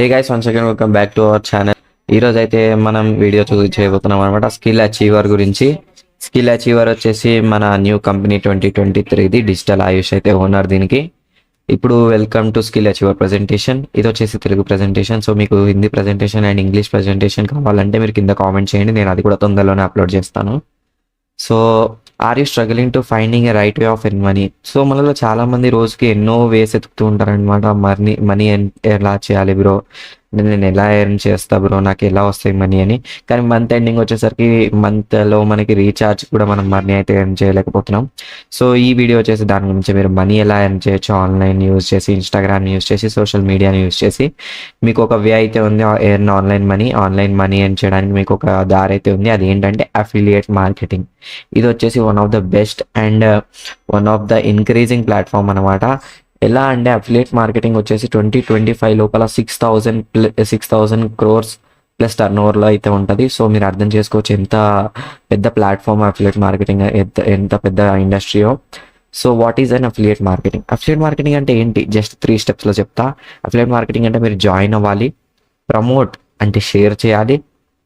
Hey guys, once again welcome back to our channel. ఈ రోజు అయితే మనం వీడియో చేయబోతున్నాం అనమాట స్కిల్ అచీవర్ గురించి. స్కిల్ అచీవర్ వచ్చేసి మన న్యూ కంపెనీ 2023ది డిజిటల్ ఆయుష్ అయితే ఓనర్ దీనికి. ఇప్పుడు welcome to skill achiever presentation. ఇది వచ్చేసి తెలుగు ప్రెజెంటేషన్. సో మీకు Hindi presentation and English presentation కావాలంటే మీరు కింద కామెంట్ చేయండి, నేను అది కూడా తొందరలోనే అప్లోడ్ చేస్తాను. So are you struggling to finding a right way of earn money? So మనలో చాలా మంది రోజుకి ఎన్నో వేస్ ఎత్తుకుతూ ఉంటారనమాట. మనీ ఎలా చేయాలి బ్రో, నేను ఎలా ఎర్న్ చేస్తా బ్రో, నాకు ఎలా వస్తాయి మనీ అని. కానీ మంత్ ఎండింగ్ వచ్చేసరికి మంత్లో మనకి రీఛార్జ్ కూడా మనం మనీ అయితే ఎర్న్ చేయలేకపోతున్నాం. సో ఈ వీడియో వచ్చేసి దాని గురించి, మీరు మనీ ఎలా ఎర్న్ చేయొచ్చు ఆన్లైన్ యూజ్ చేసి, ఇన్స్టాగ్రామ్ యూజ్ చేసి, సోషల్ మీడియాని యూజ్ చేసి. మీకు ఒక వే అయితే ఉంది ఎర్న్ ఆన్లైన్ మనీ ఎర్న్ చేయడానికి మీకు ఒక దారి అయితే ఉంది. అది ఏంటంటే అఫిలియేట్ మార్కెటింగ్. ఇది వచ్చేసి one of the best and one of the increasing platform అనమాట. ఎలా అంటే అఫిలియేట్ మార్కెటింగ్ వచ్చేసి 2025 లోపల 6,000 crores ప్లస్ టర్న్ ఓవర్లో అయితే ఉంటుంది. సో మీరు అర్థం చేసుకోవచ్చు ఎంత పెద్ద ప్లాట్ఫామ్ అఫిలియేట్ మార్కెటింగ్, ఎంత పెద్ద ఇండస్ట్రీయో. So what is an affiliate marketing? Affiliate marketing అంటే ఏంటి? జస్ట్ 3 స్టెప్స్లో చెప్తా. అఫిలియేట్ మార్కెటింగ్ అంటే మీరు జాయిన్ అవ్వాలి, ప్రమోట్ అంటే షేర్ చేయాలి,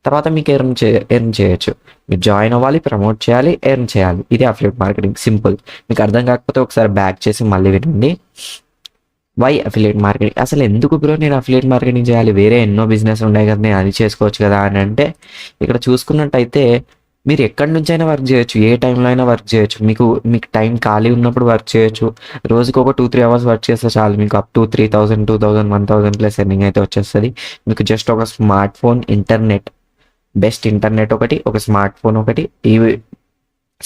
తర్వాత మీకు ఎర్న్ చేయొచ్చు. మీరు జాయిన్ అవ్వాలి, ప్రమోట్ చేయాలి, ఎర్న్ చేయాలి. ఇది అఫిలియేట్ మార్కెటింగ్. సింపుల్. మీకు అర్థం కాకపోతే ఒకసారి బ్యాక్ చేసి మళ్ళీ వినండి. Why affiliate marketing? అసలు ఎందుకు బ్రో నేను అఫిలియేట్ మార్కెటింగ్ చేయాలి? వేరే ఎన్నో బిజినెస్ ఉన్నాయి కదా, నేను అది చేసుకోవచ్చు కదా అని అంటే, ఇక్కడ చూసుకున్నట్టయితే మీరు ఎక్కడి నుంచి అయినా వర్క్ చేయొచ్చు, ఏ టైంలో అయినా వర్క్ చేయొచ్చు. మీకు టైం ఖాళీ ఉన్నప్పుడు వర్క్ చేయొచ్చు. రోజుకి ఒక 2-3 అవర్స్ వర్క్ చేస్తే చాలు, మీకు అప్ టు 3,000, 2,000, 1,000 ప్లస్ ఎర్నింగ్ అయితే వచ్చేస్తుంది. మీకు జస్ట్ ఒక smart phone, internet, best internet ఒకటి, ఒక స్మార్ట్ ఫోన్ ఒకటి. ఈ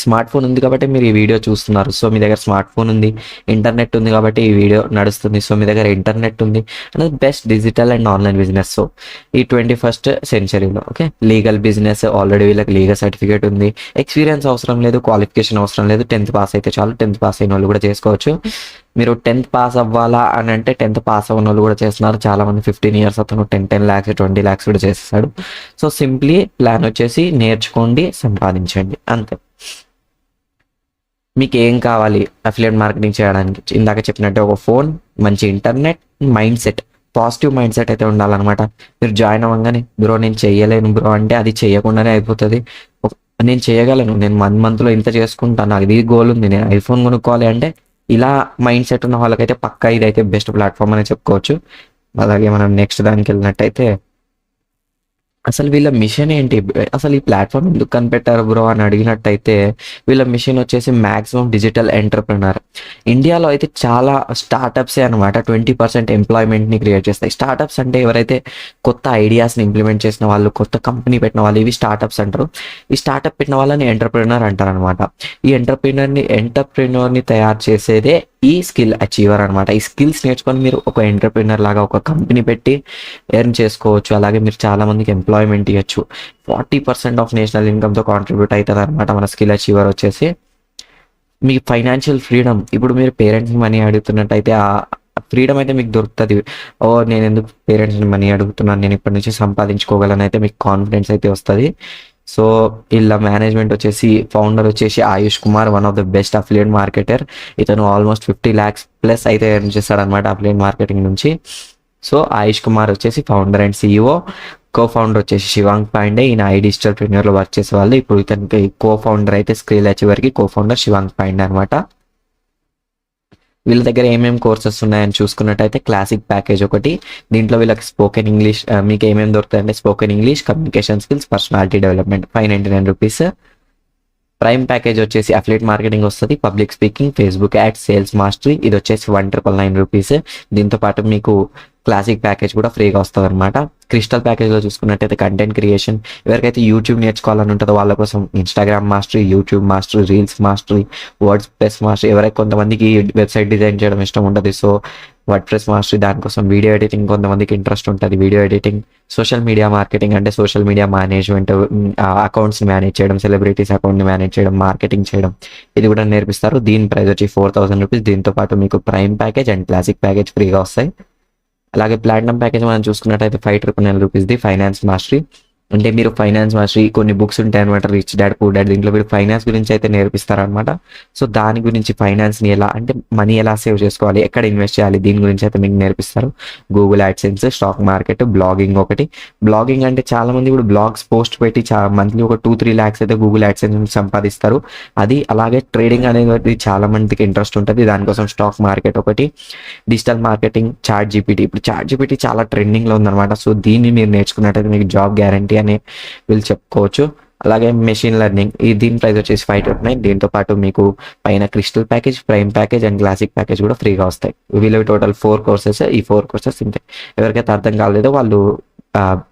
స్మార్ట్ ఫోన్ ఉంది కాబట్టి మీరు ఈ వీడియో చూస్తున్నారు. సో మీ దగ్గర స్మార్ట్ ఫోన్ ఉంది, ఇంటర్నెట్ ఉంది కాబట్టి ఈ వీడియో నడుస్తుంది. సో మీ దగ్గర ఇంటర్నెట్ ఉంది అనేది best digital and online business. So ఈ 21st సెంచరీలో ఓకే, లీగల్ బిజినెస్. ఆల్రెడీ వీళ్ళకి లీగల్ సర్టిఫికేట్ ఉంది, ఎక్స్పీరియన్స్ అవసరం లేదు, క్వాలిఫికేషన్ అవసరం లేదు, 10th పాస్ అయితే చాలు. 10th పాస్ అయిన వాళ్ళు కూడా చేసుకోవచ్చు. మీరు 10th పాస్ అవ్వాలా అని అంటే 10th పాస్ అవ్వని వాళ్ళు కూడా చేస్తున్నారు. చాలా మంది 15 years అతను 10 lakhs 20 lakhs కూడా చేస్తాడు. సో సింప్లీ ప్లాన్ వచ్చేసి నేర్చుకోండి, సంపాదించండి, అంతే. మీకు ఏం కావాలి అఫిలియేట్ మార్కెటింగ్ చేయడానికి? ఇందాక చెప్పినట్టు ఒక ఫోన్, మంచి internet, mind set, positive mind set అయితే ఉండాలన్నమాట. మీరు జాయిన్ అవ్వగానే బ్రో నేను చేయలేను బ్రో అంటే అది చేయకుండానే అయిపోతుంది. నేను చేయగలను, నేను మంత్లో ఇంత చేసుకుంటాను, నాకు ఇది గోల్ ఉంది, నేను ఐఫోన్ కొనుక్కోవాలి అంటే, ఇలా మైండ్ సెట్ ఉన్న వాళ్ళకైతే పక్కా ఇదైతే బెస్ట్ ప్లాట్ఫామ్ అని చెప్పుకోవచ్చు. అలాగే మనం నెక్స్ట్ దానికి వెళ్ళినట్టయితే, అసలు వీళ్ళ మిషన్ ఏంటి? అసలు ఈ ప్లాట్ఫామ్ ఎందుకు కనిపెట్టారు బ్రో అని అడిగినట్టయితే, వీళ్ళ మిషన్ వచ్చేసి మ్యాక్సిమం డిజిటల్ ఎంటర్ప్రినర్. ఇండియాలో అయితే చాలా స్టార్టప్సే అనమాట 20% ఎంప్లాయ్మెంట్ని క్రియేట్ చేస్తాయి. స్టార్టప్స్ అంటే ఎవరైతే కొత్త ఐడియాస్ని ఇంప్లిమెంట్ చేసిన వాళ్ళు, కొత్త కంపెనీ పెట్టిన వాళ్ళు, ఇవి స్టార్టప్స్ అంటారు. ఈ స్టార్టప్ పెట్టిన వాళ్ళని ఎంటర్ప్రినర్ అంటారు అనమాట. ఈ ఎంటర్ప్రినర్ని తయారు చేసేదే ఈ స్కిల్ అచీవర్ అనమాట. ఈ స్కిల్స్ నేర్చుకొని మీరు ఒక ఎంటర్ప్రినర్ లాగా ఒక కంపెనీ పెట్టి ఎర్న్ చేసుకోవచ్చు. అలాగే మీరు చాలా మందికి ఎంప్లాయ్మెంట్ ఇవ్వచ్చు. 40% ఆఫ్ నేషనల్ ఇన్కమ్తో కాంట్రిబ్యూట్ అవుతుంది అనమాట మన స్కిల్ అచీవర్ వచ్చేసి. మీ ఫైనాన్షియల్ ఫ్రీడమ్, ఇప్పుడు మీరు పేరెంట్స్ మనీ అడుగుతున్నట్టయితే ఆ ఫ్రీడమ్ అయితే మీకు దొరుకుతుంది. నేను ఎందుకు పేరెంట్స్ని మనీ అడుగుతున్నాను, నేను ఇప్పటి నుంచి సంపాదించుకోగలను అయితే మీకు కాన్ఫిడెన్స్ అయితే వస్తుంది. సో ఇలా మేనేజ్మెంట్ వచ్చేసి, ఫౌండర్ వచ్చేసి Ayush Kumar, one of the best affiliate marketer. ఇతను ఆల్మోస్ట్ 50 lakhs ప్లస్ అయితే ఎర్న్ చేస్తాడు అనమాట అఫిలియేట్ మార్కెటింగ్ నుంచి. సో ఆయుష్ కుమార్ వచ్చేసి ఫౌండర్ అండ్ CEO. కో-ఫౌండర్ వచ్చేసి శివాంగ్ పాండే, ఈయన డిజిటల్ ట్రైనర్లో వర్క్ చేసే వాళ్ళు. ఇప్పుడు ఇతనికి కో-ఫౌండర్ అయితే స్కిల్ అచీవర్కి కో-ఫౌండర్ శివాంగ్ పాండే అనమాట. వీళ్ళ దగ్గర ఏమేమి కోర్సెస్ ఉన్నాయని చూసుకున్నట్టయితే, క్లాసిక్ ప్యాకేజ్ ఒకటి, దీంట్లో వీళ్ళకి స్పోకెన్ ఇంగ్లీష్, మీకు ఏమేమి దొరుకుతాయంటే spoken English, communication skills, personality development, 599 rupees. Prime package వచ్చేసి అఫిలియేట్ మార్కెటింగ్ వస్తుంది, public speaking, Facebook ads, sales mastery, ఇది వచ్చేసి 1,999 rupees. దీంతో పాటు మీకు క్లాసిక్ ప్యాకేజ్ కూడా ఫ్రీగా వస్తుంది అనమాట. క్రిస్టల్ ప్యాకేజ్లో చూసుకున్నట్టయితే కంటెంట్ క్రియేషన్, ఎవరికైతే యూట్యూబ్ నేర్చుకోవాలని ఉంటుందో వాళ్ళ కోసం Instagram mastery, YouTube mastery, reels mastery, word press mastery, ఎవరైతే కొంతమందికి వెబ్సైట్ డిజైన్ చేయడం ఇష్టం ఉంటుంది, సో వర్డ్ ప్రెస్ మాస్టరీ, దానికోసం వీడియో ఎడిటింగ్ కొంతమందికి ఇంట్రెస్ట్ ఉంటుంది, video editing, social media marketing అంటే సోషల్ మీడియా మేనేజ్మెంట్, అకౌంట్స్ని మేనేజ్ చేయడం, సెలబ్రిటీస్ అకౌంట్ని మేనేజ్ చేయడం, మార్కెటింగ్ చేయడం, ఇది కూడా నేర్పిస్తారు. దీని ప్రైస్ వచ్చి 4,000 rupees. దీంతో పాటు మీకు prime package and classic package ఫ్రీగా వస్తాయి. అలాగే ప్లాటినం ప్యాకేజ్ మనం చూసుకున్నట్టయితే 5,999 rupees, ఫైనాన్స్ మాస్టరీ. అంటే మీరు ఫైనాన్స్ మాస్టరీ కొన్ని బుక్స్ ఉంటాయి అనమాట, రిచ్ డాడ్ పూర్ డాడ్, దీంట్లో మీరు ఫైనాన్స్ గురించి అయితే నేర్పిస్తారనమాట. సో దాని గురించి ఫైనాన్స్ని ఎలా అంటే మనీ ఎలా సేవ్ చేసుకోవాలి, ఎక్కడ ఇన్వెస్ట్ చేయాలి, దీని గురించి అయితే మీకు నేర్పిస్తారు. Google AdSense, stock market, blogging ఒకటి. బ్లాగింగ్ అంటే చాలా మంది ఇప్పుడు బ్లాగ్స్ పోస్ట్ పెట్టి మంత్లీ ఒక 2-3 lakhs అయితే గూగుల్ యాడ్సెన్స్ సంపాదిస్తారు. అది అలాగే ట్రేడింగ్ అనేది చాలా మందికి ఇంట్రెస్ట్ ఉంటుంది, దానికోసం స్టాక్ మార్కెట్ ఒకటి. Digital marketing, chat GPT. ఇప్పుడు చాట్ జీపీటీ చాలా ట్రెండింగ్లో ఉందన్నమాట. సో దీన్ని మీరు నేర్చుకున్నట్టయితే మీకు జాబ్ గ్యారంటీ అని వీళ్ళు చెప్పుకోవచ్చు. అలాగే మెషిన్ లెర్నింగ్, దీని ప్రైస్ వచ్చేసి 529. దీంతో పాటు మీకు పైన crystal package, prime package and classic package కూడా ఫ్రీగా వస్తాయి. వీళ్ళవి టోటల్ 4 కోర్సెస్. ఈ 4 కోర్సెస్ ఇంతే. ఎవరికైతే అర్థం కాలేదో వాళ్ళు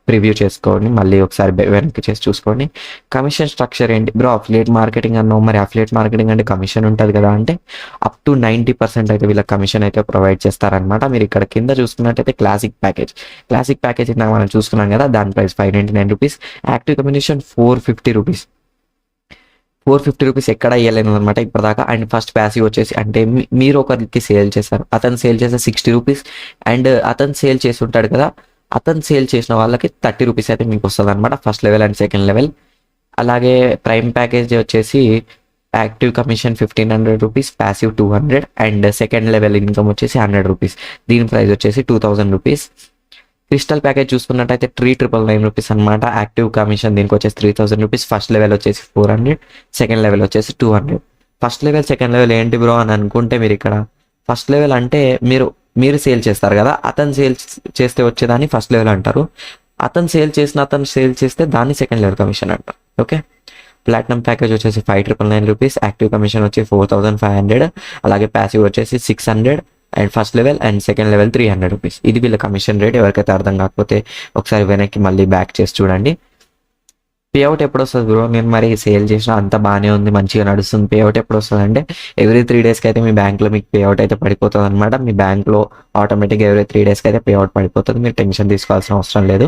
ప్రివ్యూ చేసుకోండి, మళ్ళీ ఒకసారి వెనక్కి చేసి చూసుకోండి. కమిషన్ స్ట్రక్చర్ ఏంటి బ్రో, అఫిలియేట్ మార్కెటింగ్ అన్నావు, మరి అఫిలియేట్ మార్కెటింగ్ అంటే కమిషన్ ఉంటుంది కదా అంటే అప్ టు 90% అయితే వీళ్ళ కమిషన్ అయితే ప్రొవైడ్ చేస్తారనమాట. మీరు ఇక్కడ కింద చూసుకున్నట్టయితే క్లాసిక్ ప్యాకేజ్ ఇందాక మనం చూసుకున్నాం కదా, దాని price 599 rupees. Active communication 450 rupees. 450 rupees ఎక్కడ ఇవ్వలేను అనమాట ఇప్పటిదాకా. అండ్ ఫస్ట్ ప్యాసివ్ వచ్చేసి అంటే మీరు ఒకరికి సేల్ చేస్తారు, అతను సేల్ చేసే 60 రూపీస్, అండ్ అతను సేల్ చేసి ఉంటాడు కదా, అతను సేల్ చేసిన వాళ్ళకి 30 రూపీస్ అయితే మీకు వస్తుంది అనమాట, first level and second level. అలాగే ప్రైమ్ ప్యాకేజ్ వచ్చేసి active commission 1500 rupees, passive 200, and second level income వచ్చేసి 100 రూపీస్. దీని ప్రైస్ వచ్చేసి 2000 రూపీస్. క్రిస్టల్ ప్యాకేజ్ చూసుకున్నట్టయితే 3999 రూపీస్ అనమాట. యాక్టివ్ కమిషన్ దీనికి వచ్చేసి 3000 రూపీస్, ఫస్ట్ లెవెల్ వచ్చేసి 400, సెకండ్ లెవెల్ వచ్చేసి 200. ఫస్ట్ లెవెల్ సెకండ్ లెవెల్ ఏంటి బ్రో అని అనుకుంటే, మీరు ఇక్కడ ఫస్ట్ లెవెల్ అంటే మీరు సేల్ చేస్తారు కదా, అతను సేల్ చేస్తే వచ్చేదాన్ని ఫస్ట్ లెవెల్ అంటారు. అతను సేల్ చేస్తే దాన్ని సెకండ్ లెవెల్ కమిషన్ అంటారు. ఓకే. ప్లాటినం ప్యాకేజ్ వచ్చేసి 5999 రూపీస్, యాక్టివ్ కమిషన్ వచ్చి 4500, అలాగే ప్యాసివ్ వచ్చేసి 600, and first level and second level 300 rupees. ఇది వీళ్ళ కమిషన్ రేట్. ఎవరికైతే అర్థం కాకపోతే ఒకసారి వెనక్కి మళ్ళీ బ్యాక్ చేసి చూడండి. పేఅవుట్ ఎప్పుడు వస్తుంది బ్రో, నేను మరి సేల్ చేసిన అంత బాగానే ఉంది, మంచిగా నడుస్తుంది, పేఅవుట్ ఎప్పుడు వస్తుంది అంటే ఎవ్రీ 3 డేస్కి అయితే మీ బ్యాంక్లో మీకు పేఅవుట్ అయితే పడిపోతుంది అనమాట. మీ బ్యాంక్లో ఆటోమేటిక్గా ఎవ్రీ 3 డేస్కి అయితే పేఅవుట్ పడిపోతుంది, మీరు టెన్షన్ తీసుకోవాల్సిన అవసరం లేదు.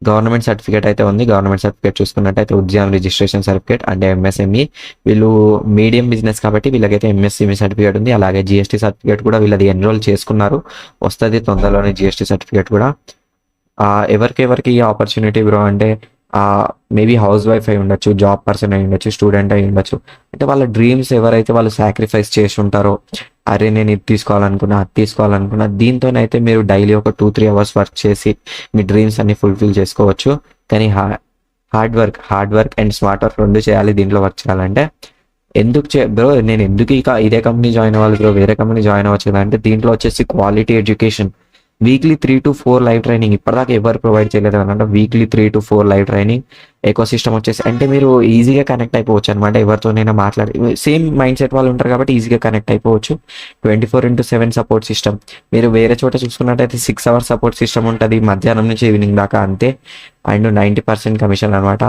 గవర్నమెంట్ సర్టిఫికేట్ అయితే ఉంది. గవర్నమెంట్ సర్టిఫికేట్ చూసుకున్నట్టయితే ఉద్యాన రిజిస్ట్రేషన్ సర్టిఫికేట్ అంటే ఎంఎస్ఎంఈ. వీళ్ళు మీడియం బిజినెస్ కాబట్టి వీళ్ళకైతే ఎంఎస్ఎంఈ సర్టిఫికేట్ ఉంది. అలాగే జిఎస్టీ సర్టిఫికేట్ కూడా వీళ్ళది ఎన్రోల్ చేసుకున్నారు, వస్తుంది తొందరలోనే జిఎస్టీ సర్టిఫికేట్ కూడా. ఎవరికి ఈ ఆపర్చునిటీ బ్రో అంటే మేబీ హౌస్ వైఫ్ అయి ఉండొచ్చు, జాబ్ పర్సన్ అయి ఉండొచ్చు, స్టూడెంట్ అయి ఉండొచ్చు. అంటే వాళ్ళ డ్రీమ్స్ ఎవరైతే వాళ్ళు సాక్రిఫైస్ చేసి ఉంటారో, అరే నేను ఇది తీసుకోవాలనుకున్నా, అది తీసుకోవాలనుకున్నా, దీంతోనైతే మీరు డైలీ ఒక 2-3 అవర్స్ వర్క్ చేసి మీ డ్రీమ్స్ అన్ని ఫుల్ఫిల్ చేసుకోవచ్చు. కానీ hard work and smart work 2 చేయాలి దీంట్లో వర్క్ చేయాలంటే. బ్రో నేను ఎందుకు ఇదే కంపెనీ జాయిన్ అవ్వాలి బ్రో, వేరే కంపెనీ జాయిన్ అవ్వచ్చు కదా అంటే, దీంట్లో వచ్చేసి quality education, weekly 3 to 4 live training ఇప్పటిదాకా ఎవరు ప్రొవైడ్ చేయలేదు అనమాట. Weekly 3 to 4 live training. Eco system వచ్చేసి అంటే మీరు ఈజీగా కనెక్ట్ అయిపోవచ్చు అనమాట, ఎవరితోనైనా మాట్లాడి సేమ్ మైండ్ సెట్ వాళ్ళు ఉంటారు కాబట్టి ఈజీగా కనెక్ట్ అయిపోవచ్చు. 24/7 సపోర్ట్ సిస్టమ్. మీరు వేరే చోట చూసుకున్నట్టయితే 6 hours సపోర్ట్ సిస్టమ్ ఉంటుంది, మధ్యాహ్నం నుంచి ఈవినింగ్ దాకా అంతే. అండ్ 90% కమిషన్ అనమాట.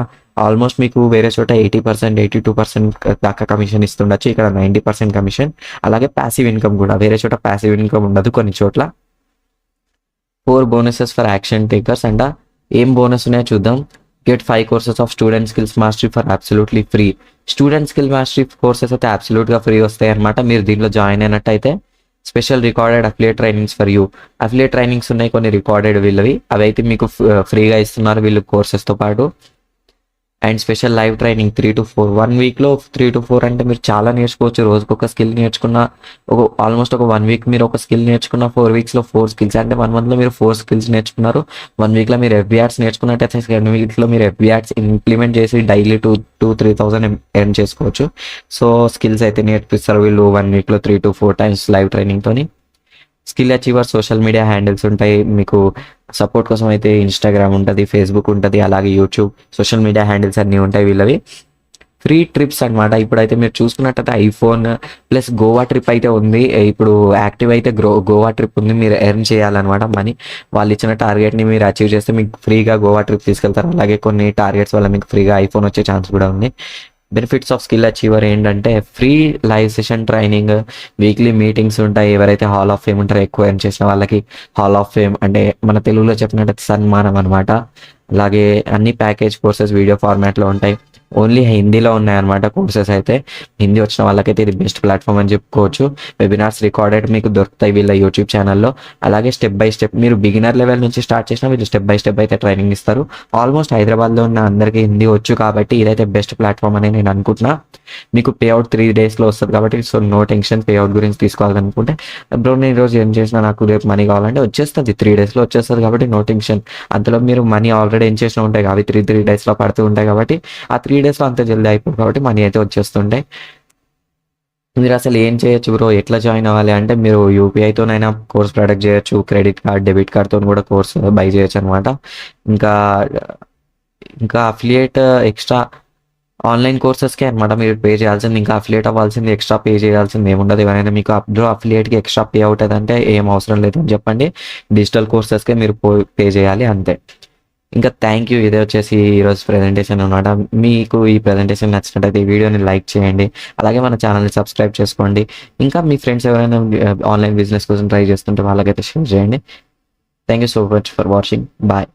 ఆల్మోస్ట్ మీకు వేరే చోట 80%, 82% దాకా కమిషన్ ఇస్తుండొచ్చు, ఇక్కడ 90% కమిషన్. అలాగే ప్యాసివ్ ఇన్కమ్ కూడా, వేరే చోట ప్యాసివ్ ఇన్కమ్ ఉండదు కొన్ని చోట్ల. 4 bonuses ఫర్ యాక్షన్ టేకర్స్ అంట. ఏం బోనస్ ఉన్నాయో చూద్దాం. Get 5 courses of student skills mastery for absolutely free. Student skill mastery courses అయితే అబ్సల్యూట్గా ఫ్రీ వస్తాయి అనమాట. మీరు దీంట్లో జాయిన్ అయినట్టయితే special recorded affiliate trainings for you. Affiliate trainings ఉన్నాయి కొన్ని రికార్డెడ్ వీళ్ళవి, అవి అయితే మీకు ఫ్రీగా ఇస్తున్నారు వీళ్ళు కోర్సెస్తో పాటు. And special live training 3 to 4, 1 వీక్లో 3 to 4 అంటే మీరు చాలా నేర్చుకోవచ్చు. రోజుకు ఒక స్కిల్ నేర్చుకున్న ఆల్మోస్ట్ ఒక 1 వీక్ మీరు ఒక స్కిల్ నేర్చుకున్న, 4 వీక్స్లో 4 స్కిల్స్ అంటే 1 monthలో మీరు 4 స్కిల్స్ నేర్చుకున్నారు. 1 వీక్లో మీరు FBAడ్స్ నేర్చుకున్నట్టయితే 2 వీక్లో మీరు FBAడ్స్ ఇంప్లిమెంట్ చేసి డైలీ 2-3,000 ఎర్న్ చేసుకోవచ్చు. సో స్కిల్స్ అయితే నేర్పిస్తారు వీళ్ళు 1 వీక్లో 3 to 4 times లైవ్ ట్రైనింగ్తోని. Skill achiever social media handles ఉంటాయి మీకు సపోర్ట్ కోసం అయితే. ఇన్స్టాగ్రామ్ ఉంటుంది, ఫేస్బుక్ ఉంటుంది, అలాగే యూట్యూబ్ సోషల్ మీడియా హ్యాండిల్స్ అన్నీ ఉంటాయి వీళ్ళవి. ఫ్రీ ట్రిప్స్ అనమాట. ఇప్పుడైతే మీరు చూసుకున్నట్టయితే ఐఫోన్ ప్లస్ గోవా ట్రిప్ అయితే ఉంది. ఇప్పుడు యాక్టివ్ అయితే గోవా ట్రిప్ ఉంది, మీరు ఎర్న్ చేయాలన్నమాట మనీ. వాళ్ళు ఇచ్చిన టార్గెట్ని మీరు అచీవ్ చేస్తే మీకు ఫ్రీగా గోవా ట్రిప్ తీసుకెళ్తారు. అలాగే కొన్ని టార్గెట్స్ వల్ల మీకు ఫ్రీగా ఐఫోన్ వచ్చే ఛాన్స్ కూడా ఉంది. బెనిఫిట్స్ ఆఫ్ స్కిల్ అచీవర్ ఏంటంటే free live session training, weekly meetings ఉంటాయి. ఎవరైతే హాల్ ఆఫ్ ఫేమ్ ఉంటారో ఎక్కువ ఎర్న్ చేసిన వాళ్ళకి హాల్ ఆఫ్ ఫేమ్ అంటే మన తెలుగులో చెప్పినట్టు సన్మానం అనమాట. అలాగే అన్ని ప్యాకేజ్ కోర్సెస్ వీడియో ఫార్మాట్లో ఉంటాయి. ఓన్లీ హిందీలో ఉన్నాయన్నమాట కోర్సెస్ అయితే. హిందీ వచ్చిన వాళ్ళకైతే ఇది బెస్ట్ ప్లాట్ఫామ్ అని చెప్పుకోవచ్చు. వెబినార్స్ రికార్డెడ్ మీకు దొరుకుతాయి వీళ్ళ యూట్యూబ్ ఛానల్లో. అలాగే స్టెప్ బై స్టెప్ మీరు బిగినర్ లెవెల్ నుంచి స్టార్ట్ చేసినా వీళ్ళు స్టెప్ బై స్టెప్ అయితే ట్రైనింగ్ ఇస్తారు. ఆల్మోస్ట్ హైదరాబాద్లో ఉన్న అందరికీ హిందీ వచ్చు కాబట్టి ఇదైతే బెస్ట్ ప్లాట్ఫామ్ అని నేను అనుకుంటున్నా. మీకు పే అవుట్ 3 daysలో వస్తుంది కాబట్టి so no tension. Pay out గురించి తీసుకోవాలనుకుంటే బ్రో నేను ఈరోజు ఏం చేసినా నాకు రేపు మనీ కావాలంటే వచ్చేస్తుంది, 3 daysలో వచ్చేస్తుంది కాబట్టి నో టెన్షన్. అంతలో మీరు మనీ ఆల్రెడీ ఏం చేసినా ఉంటాయి అవి 3 daysలో పడుతూ ఉంటాయి కాబట్టి ఆ 3 daysలో అంత జల్దీ అయిపోతుంది కాబట్టి మనీ అయితే వచ్చేస్తుంటాయి. మీరు అసలు ఏం చేయొచ్చు బ్రో, ఎట్లా జాయిన్ అవ్వాలి అంటే మీరు యూపీఐతోనైనా కోర్స్ ప్రొడక్ట్ చేయొచ్చు, క్రెడిట్ కార్డ్ డెబిట్ కార్డ్తో కూడా కోర్స్ బై చేయొచ్చు అనమాట. ఇంకా ఇంకా అఫిలియేట్ ఎక్స్ట్రా ఆన్లైన్ కోర్సెస్కే అనమాట మీరు పే చేయాల్సింది. ఇంకా అఫిలియేట్ అవ్వాల్సింది ఎక్స్ట్రా పే చేయాల్సింది ఏముండదు. ఎవరైనా మీకు బ్రో అఫిలియేట్కి ఎక్స్ట్రా పే అవుతుంది అంటే ఏం అవసరం లేదని చెప్పండి. డిజిటల్ కోర్సెస్కే మీరు పే చేయాలి అంతే. ఇంకా థ్యాంక్ యూ. ఇదే వచ్చేసి ఈరోజు ప్రెజెంటేషన్ అనమాట. మీకు ఈ ప్రెజెంటేషన్ నచ్చినట్టయితే ఈ వీడియోని లైక్ చేయండి. అలాగే మన ఛానల్ని సబ్స్క్రైబ్ చేసుకోండి. ఇంకా మీ ఫ్రెండ్స్ ఎవరైనా ఆన్లైన్ బిజినెస్ కోసం ట్రై చేస్తుంటే వాళ్ళకైతే షేర్ చేయండి. Thank you so much for watching. Bye.